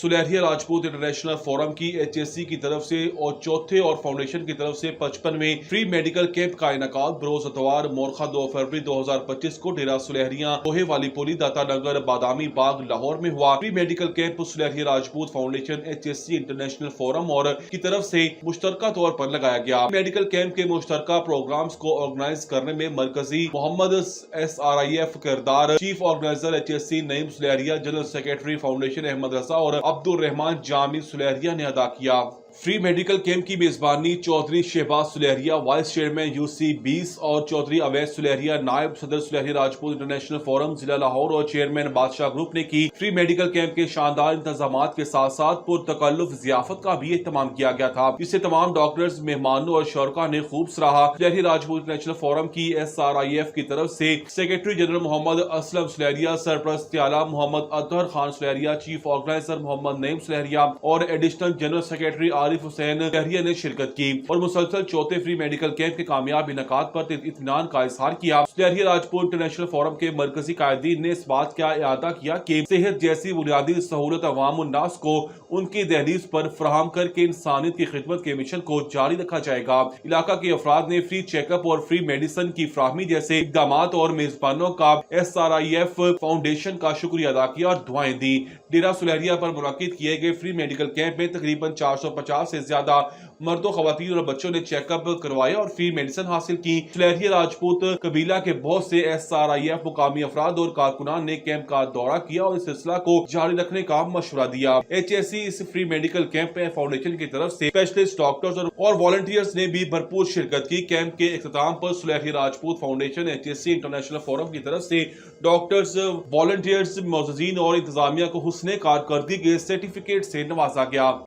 Sulehria Rajput international forum की HSC की तरफ से और चौथे और फाउंडेशन की तरफ से 55वें फ्री मेडिकल कैंप का इनेकाद बरोज इतवार मोरखा 2 फरवरी 2025 को डेरा सुलहरिया लोहे वाली पुली दाता नगर बादामी बाग लाहौर में हुआ। Free medical camp Sulehria Rajput foundation HSC international forum और की तरफ से मुश्तरका तौर पर लगाया गया। मेडिकल कैंप के मुश्तरका प्रोग्राम्स को ऑर्गेनाइज करने में मरकजी मोहम्मद SRIF किरदार, chief organiser HSC Naeem Sulehria, general secretary foundation Ahmed Raza और अब्दुल रहमान जामी सुलहरिया ने अदा किया। फ्री मेडिकल कैंप की मेजबानी Chaudhry Shahbaz Sulehria, vice chairman UC 20 और चौधरी अवैस सुलहरिया, नायब सदर सुलहरिया राजपूत इंटरनेशनल फोरम जिला लाहौर और चेयरमैन बादशाह ग्रुप ने की। फ्री मेडिकल कैंप के शानदार इंतजाम के साथ साथ पुरतकल्लुफ जियाफत का भी एहतमाम किया गया था, जिसे तमाम डॉक्टर्स, मेहमानों और शरका ने खूब सराहा। सुलहरिया राजपूत इंटरनेशनल फोरम की SRIF की तरफ से सेक्रेटरी जनरल मोहम्मद असलम सुलहरिया, सरपरस्त आला मोहम्मद अतहर खान सुलहरिया, चीफ ऑर्गेनाइजर मोहम्मद नईम सुलहरिया और additional general secretary Arif Hussain Sulehria ने शिरकत की और मुसलसल चौथे फ्री मेडिकल कैंप के कामयाब इनेकाद पर इत्मीनान का इजहार किया। सुलहरिया राजपूत इंटरनेशनल फोरम के मरकजी कायदीन ने इस बात का इआदा किया कि सेहत जैसी बुनियादी सहूलत अवाम उन्नास को उनकी दहलीज पर फराहम करके इंसानियत की खिदमत के मिशन को जारी रखा जाएगा। इलाका के अफराद ने फ्री चेकअप और फ्री मेडिसिन की फराहमी जैसे इकदाम और मेजबानों का SRIF फाउंडेशन का शुक्रिया अदा किया और दुआएं दी। डेरा सुलहरिया पर मुनक्किद किए गए फ्री मेडिकल कैंप में तकरीबन 450 से ज्यादा मर्दों, खवातीन और बच्चों ने चेकअप करवाया और फ्री मेडिसिन हासिल की। सुलहरिया राजपूत कबीला के बहुत से SRIF मुकामी अफराद और कारकुनान ने कैंप का दौरा किया और इस सिलसिला को जारी रखने का मशवरा दिया। HSC इस फ्री मेडिकल कैंप में फाउंडेशन की तरफ से स्पेशलिस्ट डॉक्टर्स और वॉलंटियर्स ने भी भरपूर शिरकत की। कैंप के इख्तिताम पर Sulehria Rajput foundation HSC international forum की तरफ से डॉक्टर्स, वॉलंटियर्स, मुअज़्ज़िज़ीन और इंतजामिया को हुस्ने कारकर्दगी के सर्टिफिकेट से नवाजा गया।